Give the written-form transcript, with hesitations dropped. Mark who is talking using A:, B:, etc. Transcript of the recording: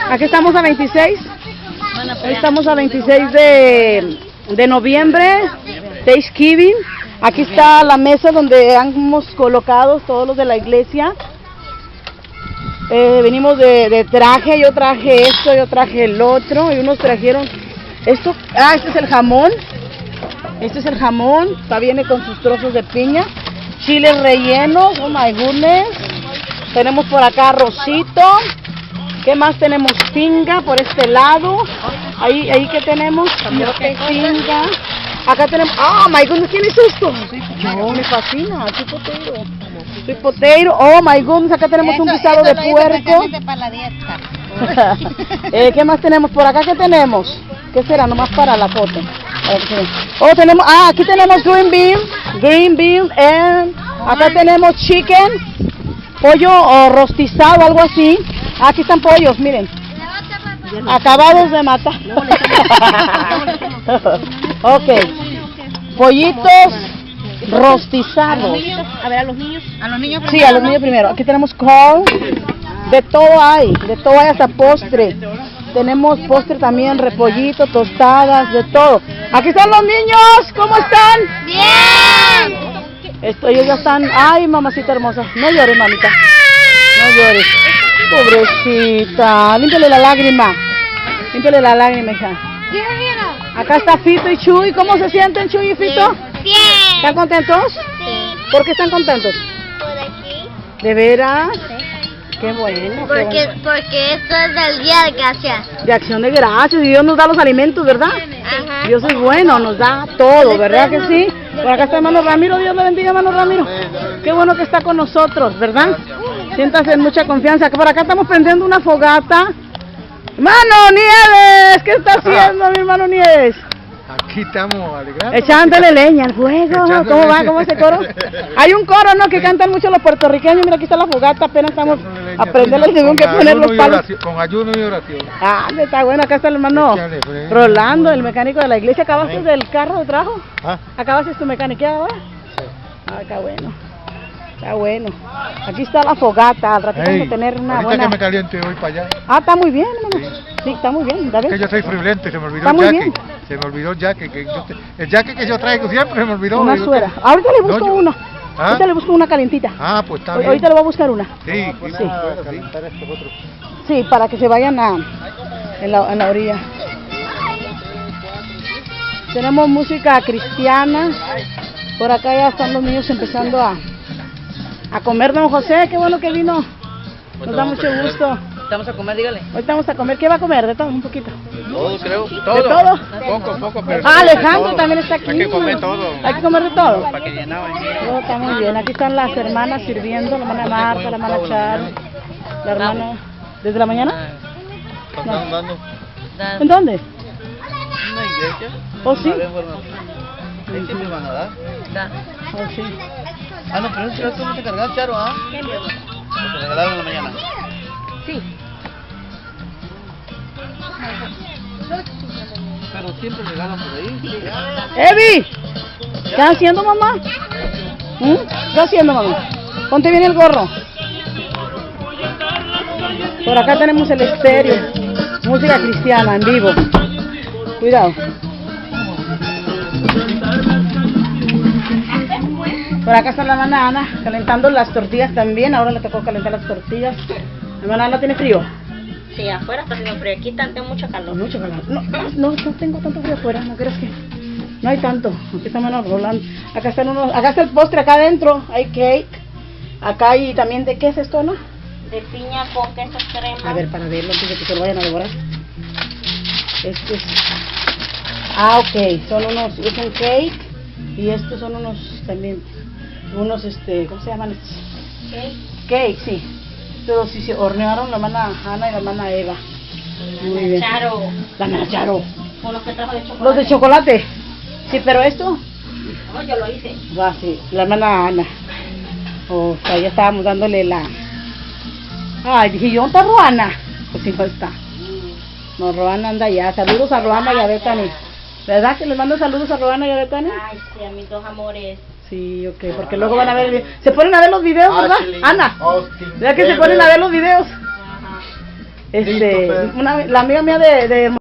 A: Aquí estamos a 26. Hoy estamos a 26 de noviembre, Thanksgiving. Aquí está la mesa donde hemos colocado todos los de la iglesia. Venimos de traje, yo traje esto, yo traje el otro, y unos trajeron esto. Este es el jamón. Este es el jamón, viene con sus trozos de piña, chiles rellenos, oh my goodness. Tenemos por acá arrocito. ¿Qué más tenemos? Pinga por este lado. Ahí que tenemos, pinga. Acá tenemos, oh my goodness, ¿quién hizo esto? Yo, me fascina, soy potero. Oh my goodness, acá tenemos un guisado de puerco.
B: Para la dieta.
A: ¿Qué más tenemos por acá? ¿Qué tenemos? ¿Qué será? Nomás para la foto. Oh, tenemos, aquí tenemos green bean, and acá tenemos chicken, pollo rostizado, algo así. Aquí están pollos, miren, acabados de matar. Ok, pollitos rostizados.
B: A ver, a los niños.
A: Sí, a los niños primero. Aquí tenemos corn, de todo hay hasta postre. Tenemos postre también, repollito, tostadas, de todo. Aquí están los niños, ¿cómo están?
B: ¡Bien!
A: Ellos ya están, ay mamacita hermosa, no llores mamita, no llores, pobrecita, límpiale la lágrima, hija. Acá está Fito y Chuy, ¿cómo se sienten Chuy y Fito?
B: Bien.
A: ¿Están contentos?
B: Sí.
A: ¿Por qué están contentos?
B: Por aquí.
A: ¿De veras? Qué bueno.
B: Porque esto es del día de gracias.
A: De acción de gracias, y Dios nos da los alimentos, ¿verdad?
B: Ajá.
A: Dios es bueno, nos da todo, ¿verdad que sí? Por acá está hermano Ramiro, Dios le bendiga hermano Ramiro. Qué bueno que está con nosotros, ¿verdad? Siéntase en mucha confianza. Por acá estamos prendiendo una fogata. ¡Hermano Nieves! ¿Qué está haciendo mi hermano Nieves?
C: Aquí estamos alegrando.
A: Echándole leña al fuego. ¿Cómo va? ¿Cómo es ese coro? Hay un coro, ¿no? Que cantan mucho los puertorriqueños. Mira, aquí está la fogata. Apenas estamos a prenderle. Según que poner los palos.
C: Con ayuno y oración.
A: Ah, está bueno. Acá está el hermano Rolando, el mecánico de la iglesia. ¿Acabaste del carro de trabajo?
C: ¿Ah?
A: ¿Acabaste tu mecaniqueada ahora?
C: Sí.
A: Ah, está bueno. Está bueno. Aquí está la fogata. Al ratito vamos a tener una
C: ahorita
A: buena...
C: que me caliente voy para allá.
A: Ah, está muy bien, hermano. Sí, está muy bien.
C: Es que yo soy friolento y se me olvidó
A: Está
C: el
A: muy
C: jaque.
A: bien.
C: Se me olvidó el jaque. El jaque que yo traigo siempre se me olvidó.
A: Una suera. Ahorita le busco una.
C: ¿Ah?
A: Ahorita le busco una calentita.
C: Ah, pues está bien.
A: Ahorita le voy a buscar una.
C: Sí,
A: Sí. Sí, para que se vayan en la orilla. Tenemos música cristiana. Por acá ya están los niños empezando a comer. Don José, qué bueno que vino. Nos da mucho gusto.
D: Estamos a comer, dígale.
A: Ahorita vamos a comer. ¿Qué va a comer? De todo, un poquito.
C: Todo, creo.
A: ¿De todo?
C: Poco, pero...
A: Alejandro también está aquí.
C: Hay que comer todo.
A: Hay que comer de todo.
D: Para que llenaban.
A: Todo está muy bien. Aquí están las hermanas sirviendo. La hermana Marta, la hermana Charo, la hermana... ¿Desde la mañana?
C: Están dando.
A: ¿En dónde?
D: Una iglesia.
A: ¿Oh, sí?
D: Ahí siempre van a dar.
A: Oh, sí.
D: Ah, no, pero eso ¿cómo te cargas, Charo, ah? Lo que regalaron en la mañana.
A: Sí.
D: Pero siempre regalan por ahí.
A: ¡Evi! ¿Qué estás haciendo, mamá? ¿Qué estás haciendo, mamá? Ponte bien el gorro. Por acá tenemos el estéreo. Música cristiana en vivo. Cuidado. Por acá está la hermana Ana calentando las tortillas también. Ahora le tocó calentar las tortillas. La hermana Ana tiene frío.
B: Sí, afuera está haciendo frío. Aquí tengo mucho calor.
A: Mucho calor. No tengo tanto frío afuera. No creas que no hay tanto. Aquí está hermano Rolando. Acá están acá está el postre acá adentro. Hay cake. Acá hay también de qué es esto, ¿no?
B: De piña con queso crema.
A: A ver, para verlo antes de que se lo vayan a devorar. Este es... Ah, ok. Son unos... Es un cake. Y estos son unos también... Unos, ¿cómo se llaman estos? Cake, sí. Pero sí se hornearon la hermana Ana y la hermana Eva. Muy bien.
B: Charo.
A: La hermana Charo.
B: Con los que trajo de chocolate.
A: Los de chocolate. Sí, pero esto...
B: No, yo lo hice.
A: Ah, sí. La hermana Ana. O sea, ya estábamos dándole la... Ay, dije yo, ¿dónde está Roana? Pues sí, no está. No, Roana anda allá. Saludos a Roana y a Betani. ¿Verdad que les mando saludos a Roana y a Betani?
B: Ay, sí, a mis dos amores.
A: Sí, ok, porque luego van a ver... Se ponen a ver los videos, ¿verdad? Ana, ¿verdad que se ponen a ver los videos?
B: Ajá.
A: la amiga mía de